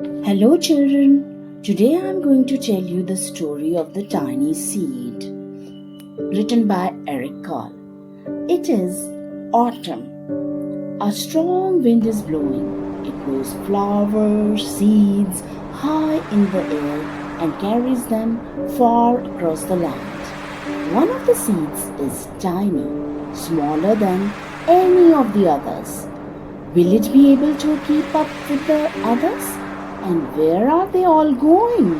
Hello, children. Today I am going to tell you the story of the tiny seed, written by Eric Carle. It is autumn. A strong wind is blowing. It blows flowers, seeds high in the air and carries them far across the land. One of the seeds is tiny, smaller than any of the others. Will it be able to keep up with the others? And where are they all going?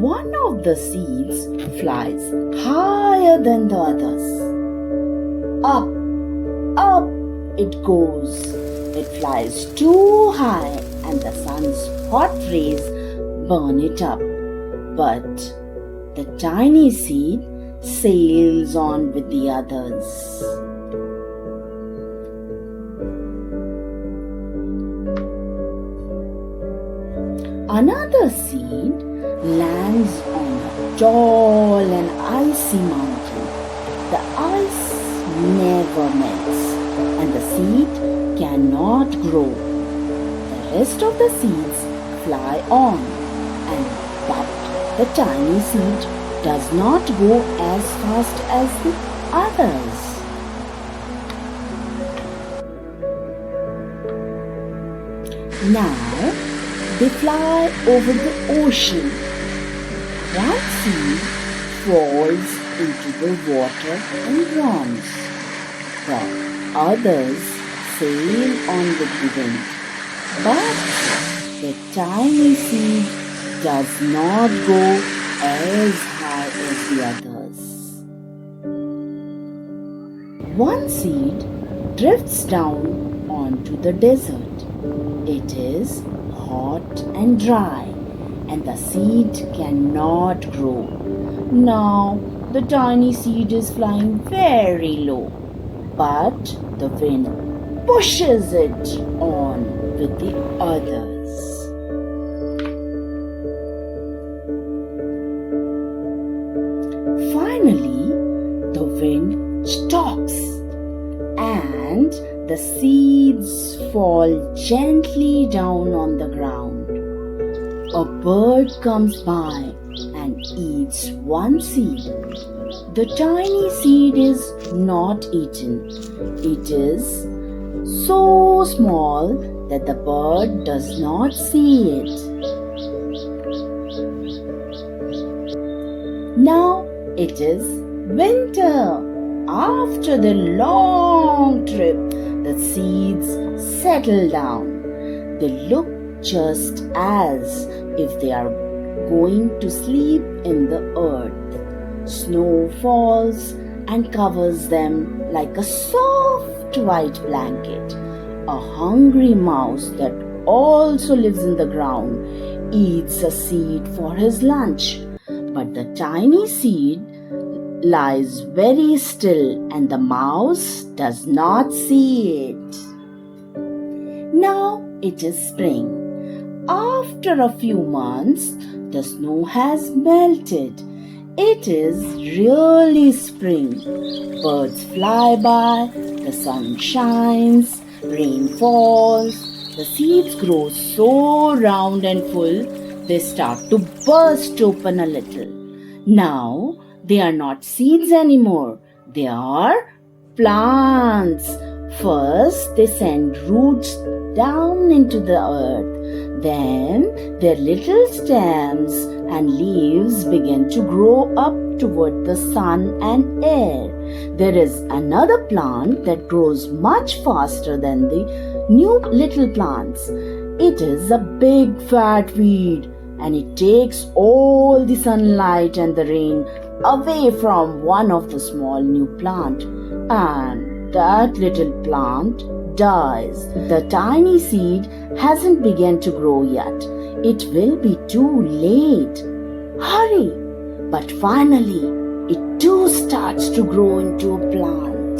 One of the seeds flies higher than the others. Up, up it goes. It flies too high and the sun's hot rays burn it up. But the tiny seed sails on with the others. Another seed lands on a tall and icy mountain. The ice never melts and the seed cannot grow. The rest of the seeds fly on, but the tiny seed does not go as fast as the others. Now they fly over the ocean. One seed falls into the water and drowns. The others sail on with the wind. But the tiny seed does not go as high as the others. One seed drifts down onto the desert. It is hot and dry, and the seed cannot grow. Now the tiny seed is flying very low, but the wind pushes it on with the others. Finally, the wind stops and the seeds fall gently down on the ground. A bird comes by and eats one seed. The tiny seed is not eaten. It is so small that the bird does not see it. Now it is winter. After the long trip, the seeds settle down. They look just as if they are going to sleep in the earth. Snow falls and covers them like a soft white blanket. A hungry mouse that also lives in the ground eats a seed for his lunch. But the tiny seed lies very still and the mouse does not see it. Now it is spring. After a few months, the snow has melted. It is really spring. Birds fly by, the sun shines, rain falls. The seeds grow so round and full, they start to burst open a little. Now, they are not seeds anymore. They are plants. First, they send roots down into the earth. Then, their little stems and leaves begin to grow up toward the sun and air. There is another plant that grows much faster than the new little plants. It is a big fat weed, and it takes all the sunlight and the rain away from one of the small new plant, and that little plant dies. The tiny seed hasn't begun to grow yet. It will be too late. Hurry! But finally, it too starts to grow into a plant.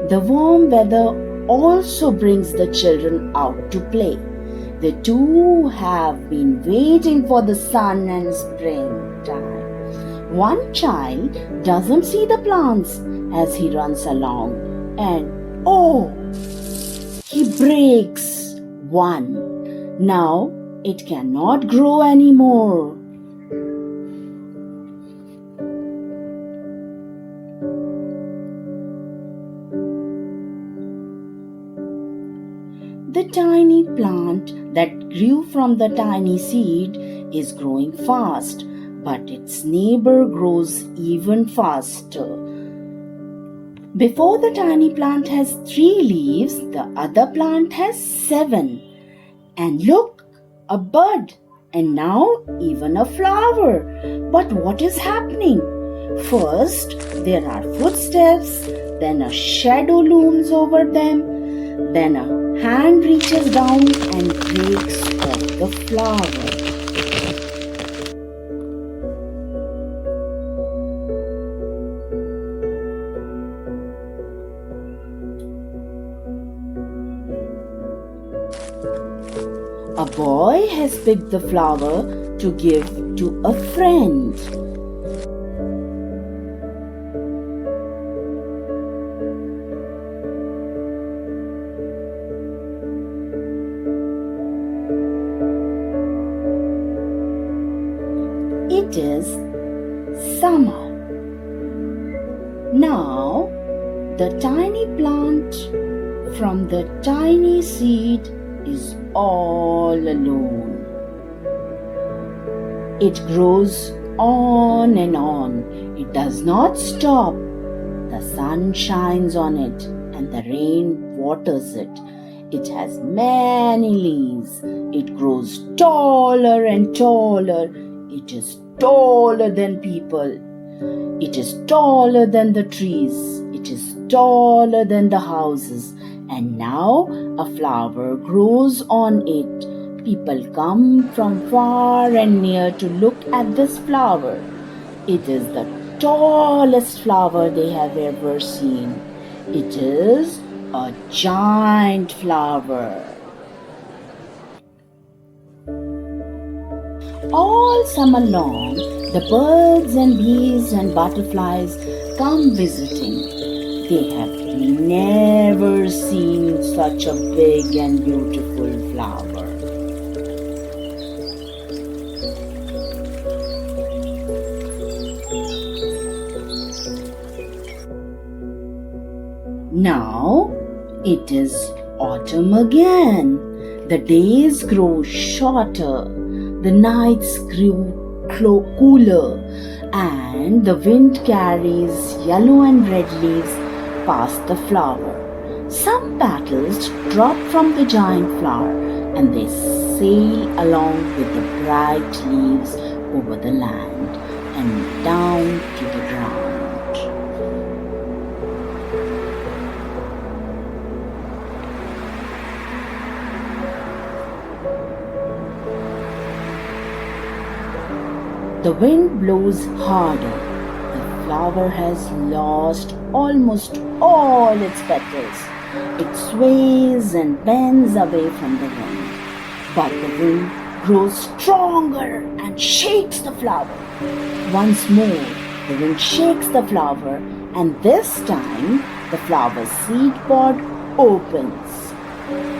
The warm weather also brings the children out to play. The two have been waiting for the sun and springtime. One child doesn't see the plants as he runs along, and oh, he breaks one. Now it cannot grow anymore. The tiny plant that grew from the tiny seed is growing fast, but its neighbor grows even faster. Before the tiny plant has 3 leaves, the other plant has 7. And look, a bud, and now even a flower. But what is happening? First, there are footsteps, then a shadow looms over them, then a hand reaches down and breaks off the flower. A boy has picked the flower to give to a friend. It is summer. Now, the tiny plant from the tiny seed is all alone. It grows on and on. It does not stop. The sun shines on it and the rain waters it. It has many leaves. It grows taller and taller. It is taller than people. It is taller than the trees. It is taller than the houses. And now a flower grows on it. People come from far and near to look at this flower. It is the tallest flower they have ever seen. It is a giant flower. All summer long, the birds and bees and butterflies come visiting. They have never seen such a big and beautiful flower. Now it is autumn again. The days grow shorter. The nights grew cooler, and the wind carries yellow and red leaves past the flower. Some petals drop from the giant flower and they sail along with the bright leaves over the land and down to the ground. The wind blows harder. The flower has lost almost all its petals. It sways and bends away from the wind. But the wind grows stronger and shakes the flower. Once more, the wind shakes the flower, and this time the flower's seed pod opens.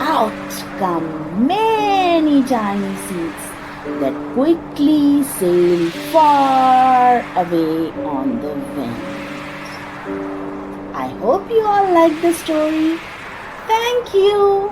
Out come many tiny seeds that quickly sail far away on the wind. I hope you all like the story. Thank you.